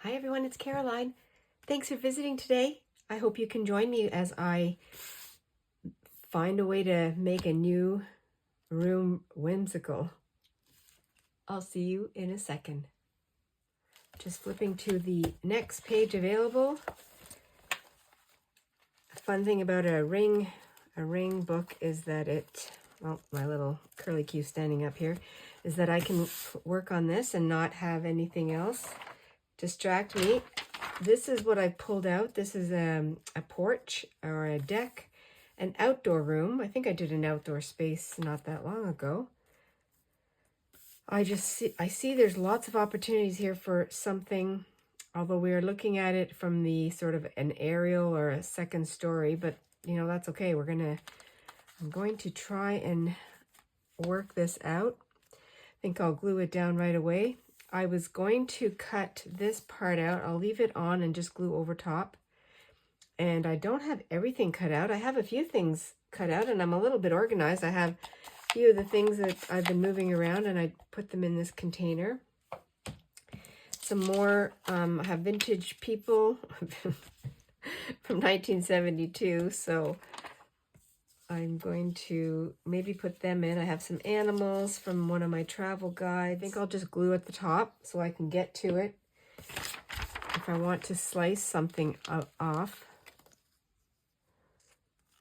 Hi everyone, it's Caroline. Thanks for visiting today. I hope you can join me as I find a way to make a new room whimsical. I'll see you in a second. Just flipping to the next page available. A fun thing about a ring book is that my little curly Q standing up here, is that I can work on this and not have anything else distract me. This is what I pulled out. This is a porch or a deck, an outdoor room. I think I did an outdoor space not that long ago. I see there's lots of opportunities here for something, although we are looking at it from the sort of an aerial or a second story, but you know, that's okay. I'm going to try and work this out. I think I'll glue it down right away. I was going to cut this part out. I'll leave it on and just glue over top. And I don't have everything cut out. I have a few things cut out and I'm a little bit organized. I have a few of the things that I've been moving around and I put them in this container. Some more, I have vintage people from 1972. So I'm going to maybe put them in. I have some animals from one of my travel guides. I think I'll just glue at the top so I can get to it if I want to slice something off.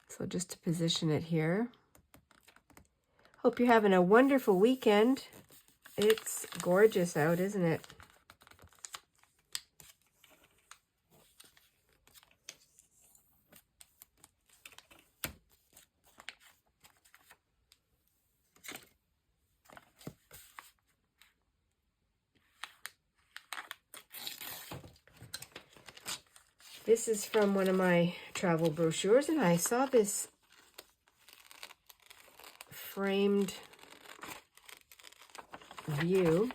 So just to position it here. Hope you're having a wonderful weekend. It's gorgeous out, isn't it? This is from one of my travel brochures, and I saw this framed view,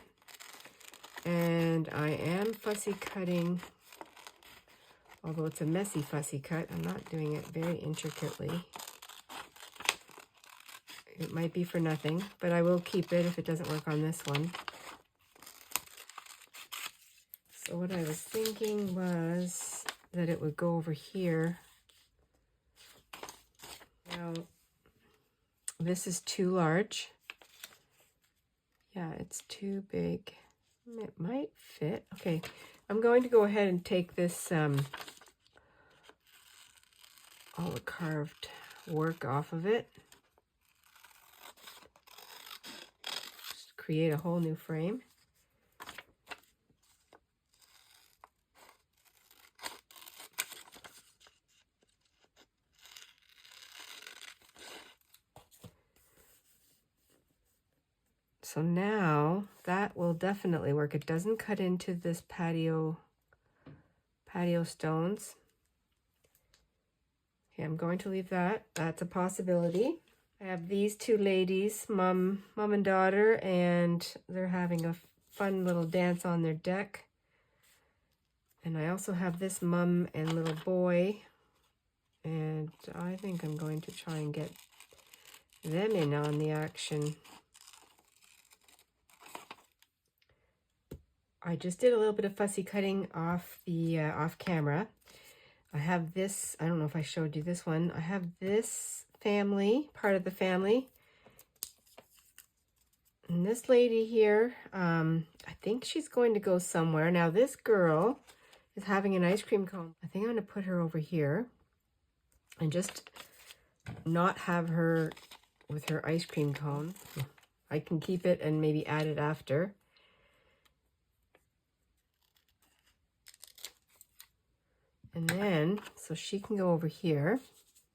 and I am fussy cutting, although it's a messy fussy cut. I'm not doing it very intricately. It might be for nothing, but I will keep it if it doesn't work on this one. So what I was thinking was that it would go over here. Now, this is too large. Yeah, it's too big. It might fit. Okay, I'm going to go ahead and take this, all the carved work off of it. Just create a whole new frame. So now that will definitely work. It doesn't cut into this patio stones. Okay, I'm going to leave that. That's a possibility. I have these two ladies, mom and daughter, and they're having a fun little dance on their deck. And I also have this mom and little boy, and I think I'm going to try and get them in on the action. I just did a little bit of fussy cutting off the off camera. I have this, I don't know if I showed you this one. I have this family, part of the family. And this lady here, I think she's going to go somewhere. Now this girl is having an ice cream cone. I think I'm going to put her over here and just not have her with her ice cream cone. I can keep it and maybe add it after. And then, so she can go over here.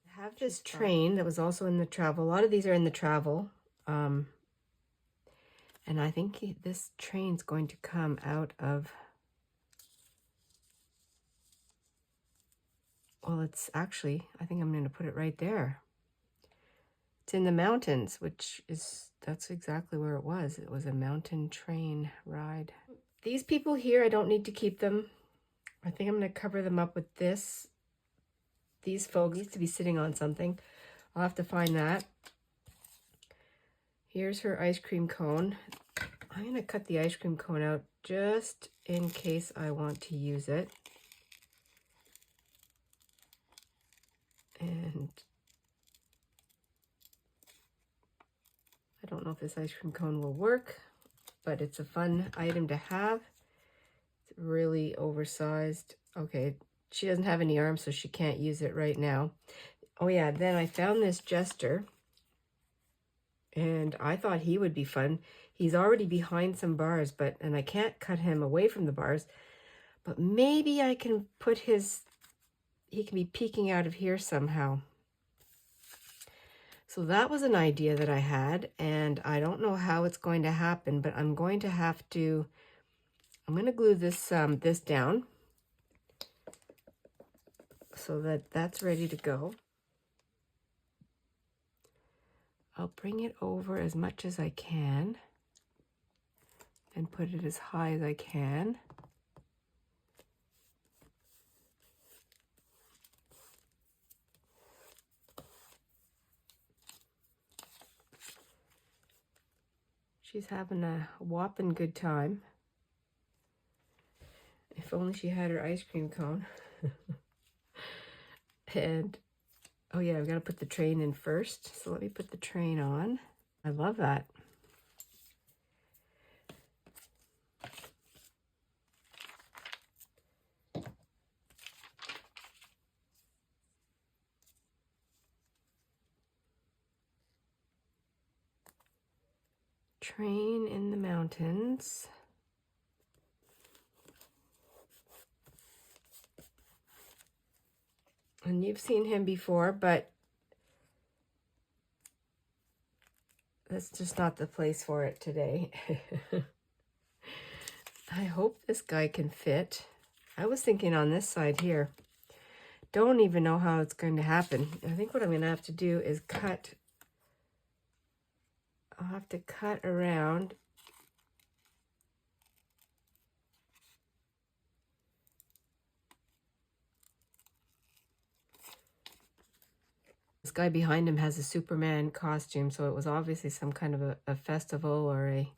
I have this train that was also in the travel. A lot of these are in the travel. And I think this train's going to come out of, well, it's actually, I think I'm going to put it right there. It's in the mountains, that's exactly where it was. It was a mountain train ride. These people here, I don't need to keep them. I think I'm going to cover them up with this. These folks need to be sitting on something. I'll have to find that. Here's her ice cream cone. I'm going to cut the ice cream cone out just in case I want to use it. And I don't know if this ice cream cone will work, but it's a fun item to have. It's really oversized. Okay, she doesn't have any arms, so she can't use it right now. Oh yeah, then I found this jester, and I thought he would be fun. He's already behind some bars, and I can't cut him away from the bars, but maybe I can put he can be peeking out of here somehow. So that was an idea that I had, and I don't know how it's going to happen, but I'm going to glue this this down so that that's ready to go. I'll bring it over as much as I can and put it as high as I can. She's having a whopping good time. If only she had her ice cream cone. And, oh yeah, I've got to put the train in first. So let me put the train on. I love that. Train in the mountains. And you've seen him before, but that's just not the place for it today. I hope this guy can fit. I was thinking on this side here. Don't even know how it's going to happen. I think what I'm going to have to do is cut. I'll have to cut around. This guy behind him has a Superman costume, so it was obviously some kind of a festival or a,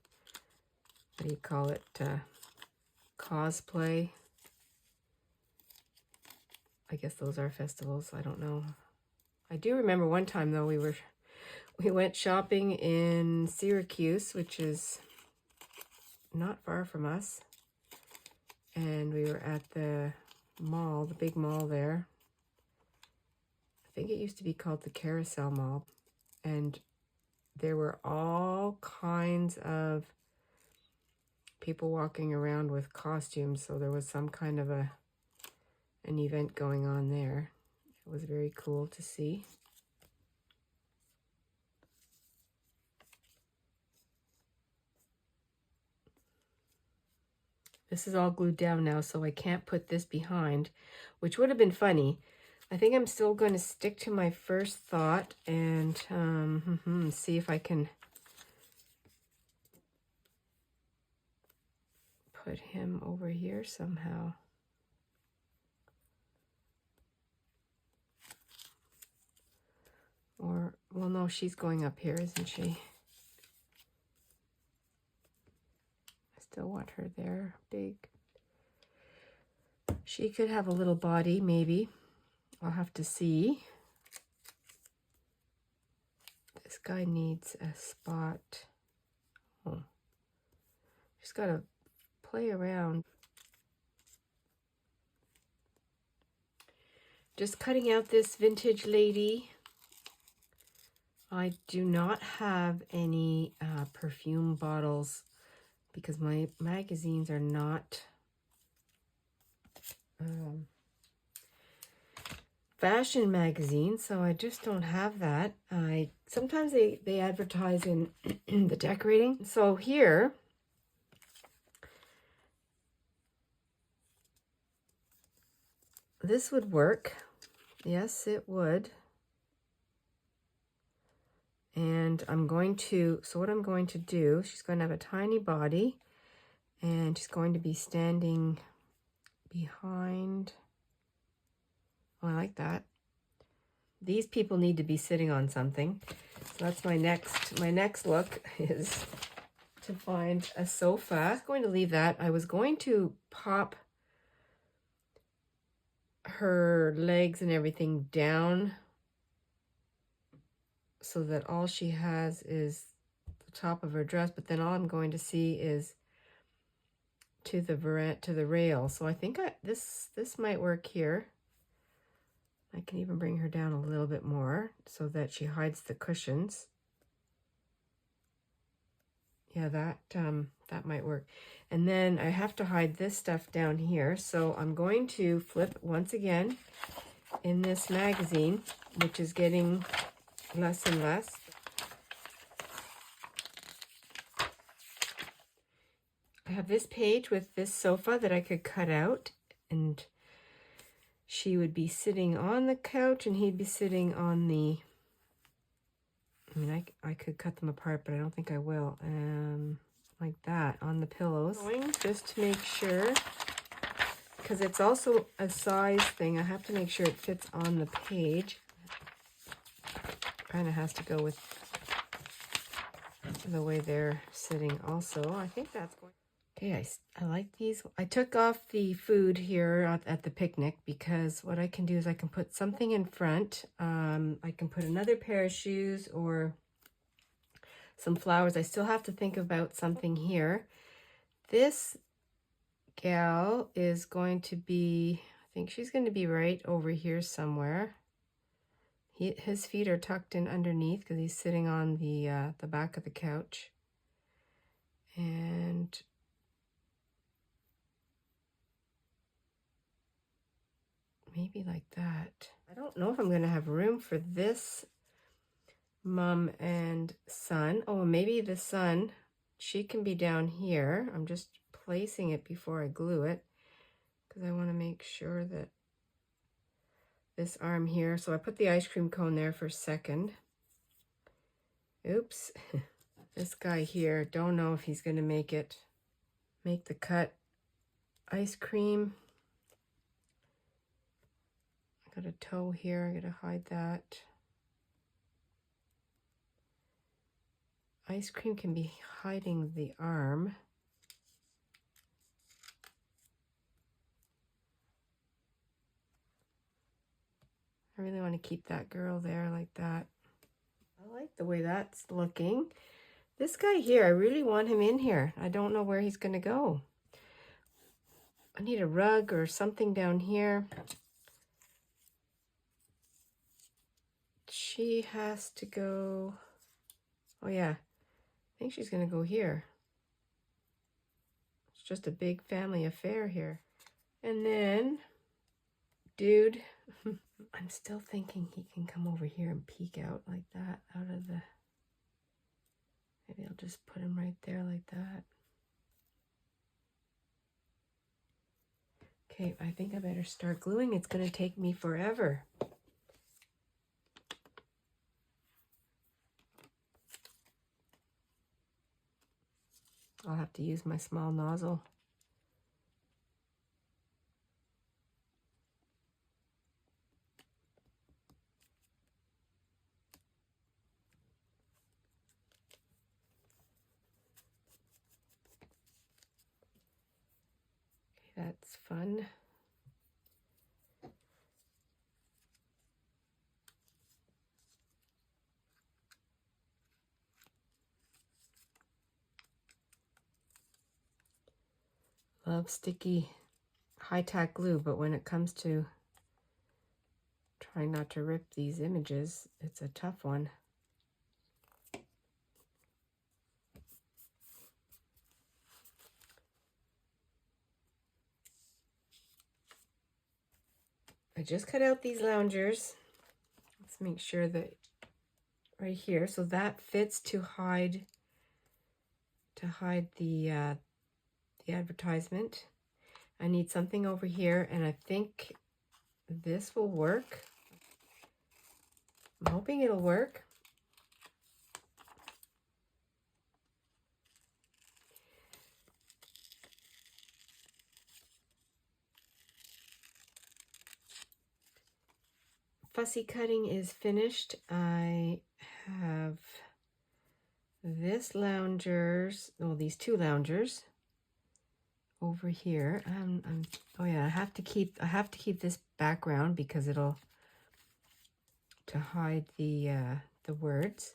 what do you call it, cosplay. I guess those are festivals, I don't know. I do remember one time though, we went shopping in Syracuse, which is not far from us. And we were at the mall, the big mall there. I think it used to be called the Carousel Mall. And there were all kinds of people walking around with costumes. So there was some kind of an event going on there. It was very cool to see. This is all glued down now, so I can't put this behind, which would have been funny. I think I'm still going to stick to my first thought and see if I can put him over here somehow. Or, well, no, she's going up here, isn't she? I still want her there, big. She could have a little body, maybe. I'll have to see. This guy needs a spot. Oh. Just got to play around. Just cutting out this vintage lady. I do not have any perfume bottles because my magazines are not fashion magazines, so I just don't have that. Sometimes they advertise in the decorating. So here, this would work. Yes, it would. And so what I'm going to do, she's going to have a tiny body, and she's going to be standing behind. Oh, I like that. These people need to be sitting on something. So that's my next look is to find a sofa. I was going to leave that. I was going to pop her legs and everything down so that all she has is the top of her dress, but then all I'm going to see is to the rail. So I think this might work here. I can even bring her down a little bit more so that she hides the cushions. Yeah, that might work. And then I have to hide this stuff down here. So I'm going to flip once again in this magazine, which is getting less and less. I have this page with this sofa that I could cut out, and she would be sitting on the couch and he'd be sitting on the, I mean, I could cut them apart, but I don't think I will. Like that on the pillows. Just to make sure, because it's also a size thing, I have to make sure it fits on the page. Kind of has to go with the way they're sitting also. I think that's going. Okay, I like these. I took off the food here at the picnic because what I can do is I can put something in front. I can put another pair of shoes or some flowers. I still have to think about something here. This gal is going to be, I think she's going to be right over here somewhere. His feet are tucked in underneath because he's sitting on the back of the couch. And maybe like that. I don't know if I'm going to have room for this mom and son. Oh, maybe the son, she can be down here. I'm just placing it before I glue it because I want to make sure that this arm here. So I put the ice cream cone there for a second. Oops. This guy here, don't know if he's going to make the cut. Ice cream. I got a toe here. I got to hide that. Ice cream can be hiding the arm. I really want to keep that girl there like that. I like the way that's looking. This guy here, I really want him in here. I don't know where he's going to go. I need a rug or something down here. She has to go. Oh yeah, I think she's going to go here. It's just a big family affair here. And then, dude, I'm still thinking he can come over here and peek out like that, out of the, maybe I'll just put him right there like that. Okay, I think I better start gluing. It's going to take me forever. I'll have to use my small nozzle. Okay, that's fun. Love sticky high-tack glue, but when it comes to trying not to rip these images, it's a tough one. I just cut out these loungers. Let's make sure that right here, so that fits to hide the advertisement. I need something over here, and I think this will work. I'm hoping it'll work. Fussy cutting is finished. I have this loungers, well, these two loungers over here. Oh yeah, I have to keep this background because it'll to hide the words,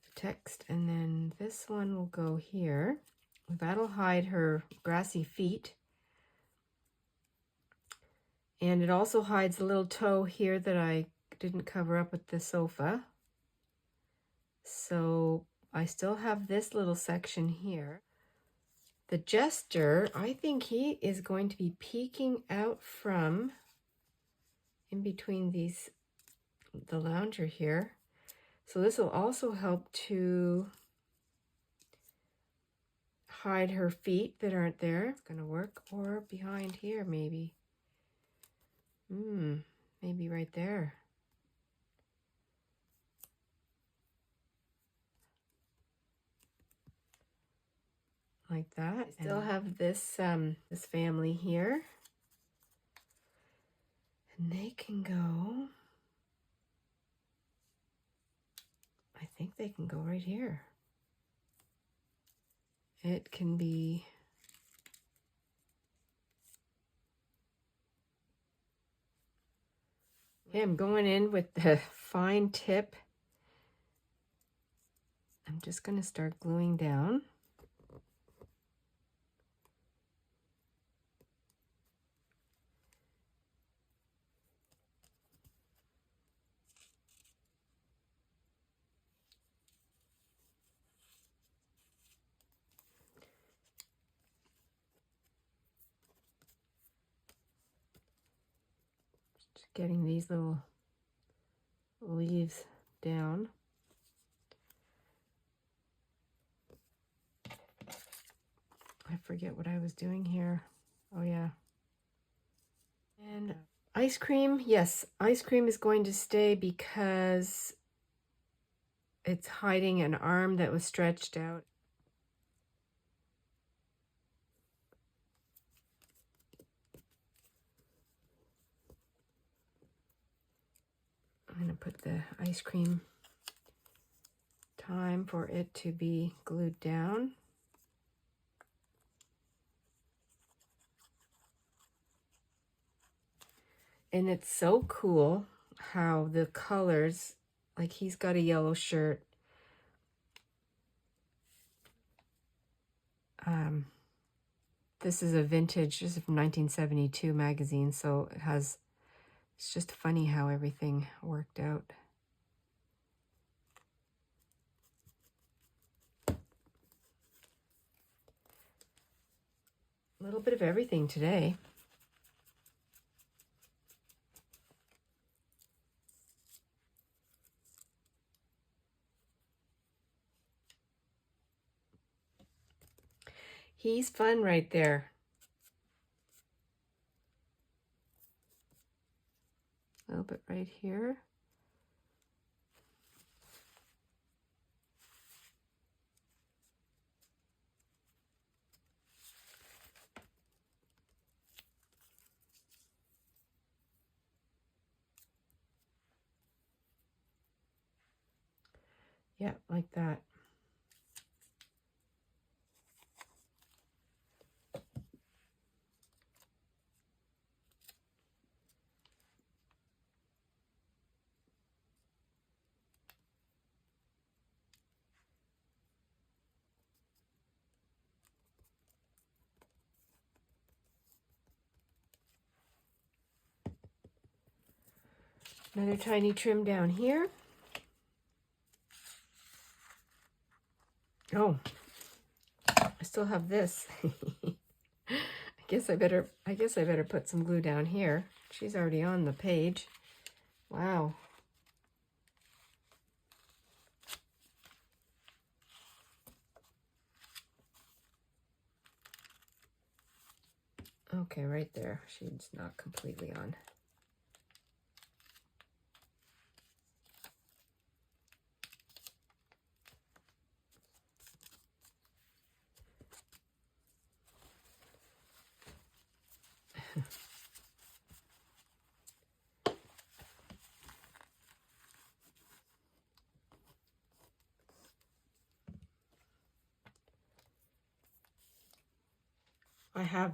the text, and then this one will go here. That'll hide her grassy feet. And it also hides the little toe here that I didn't cover up with the sofa. So I still have this little section here. The jester, I think he is going to be peeking out from in between these, the lounger here. So this will also help to hide her feet that aren't there. It's going to work. Or behind here, maybe. Maybe right there. Like that. I still have this this family here. And they can go, I think they can go right here. It can be okay, I'm going in with the fine tip. I'm just going to start gluing down. Just getting these little leaves down. I forget what I was doing here. Oh yeah. And ice cream, yes, ice cream is going to stay because it's hiding an arm that was stretched out. I'm going to put the ice cream time for it to be glued down. And it's so cool how the colors, like he's got a yellow shirt. This is a vintage, this is from 1972 magazine, so it has, it's just funny how everything worked out. A little bit of everything today. He's fun right there. A little bit right here. Yeah, like that. Another tiny trim down here. Oh, I still have this. I guess I better put some glue down here. She's already on the page. Wow. Okay, right there. She's not completely on. have,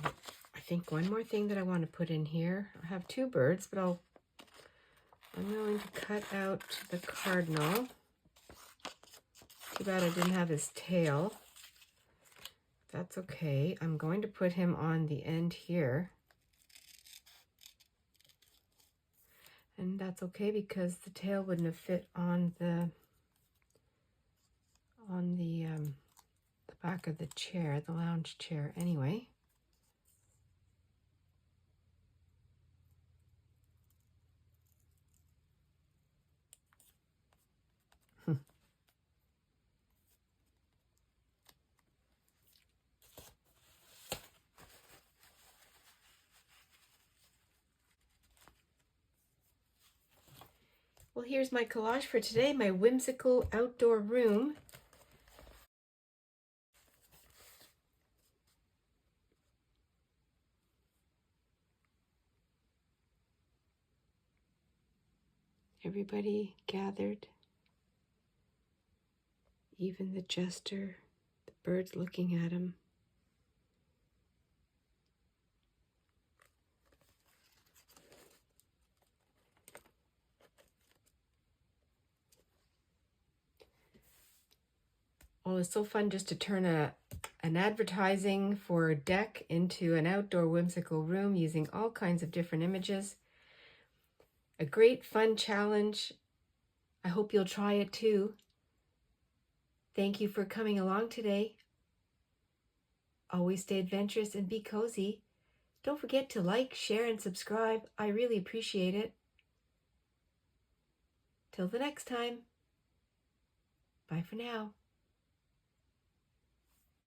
I think, one more thing that I want to put in here. I have two birds, but I'm going to cut out the cardinal. Too bad I didn't have his tail. That's okay. I'm going to put him on the end here. And that's okay because the tail wouldn't have fit on the back of the chair, the lounge chair anyway. Well, here's my collage for today, my whimsical outdoor room. Everybody gathered, even the jester, the birds looking at him. Oh, it's so fun just to turn an advertising for a deck into an outdoor whimsical room using all kinds of different images. A great fun challenge. I hope you'll try it too. Thank you for coming along today. Always stay adventurous and be cozy. Don't forget to like, share, and subscribe. I really appreciate it. Till the next time. Bye for now.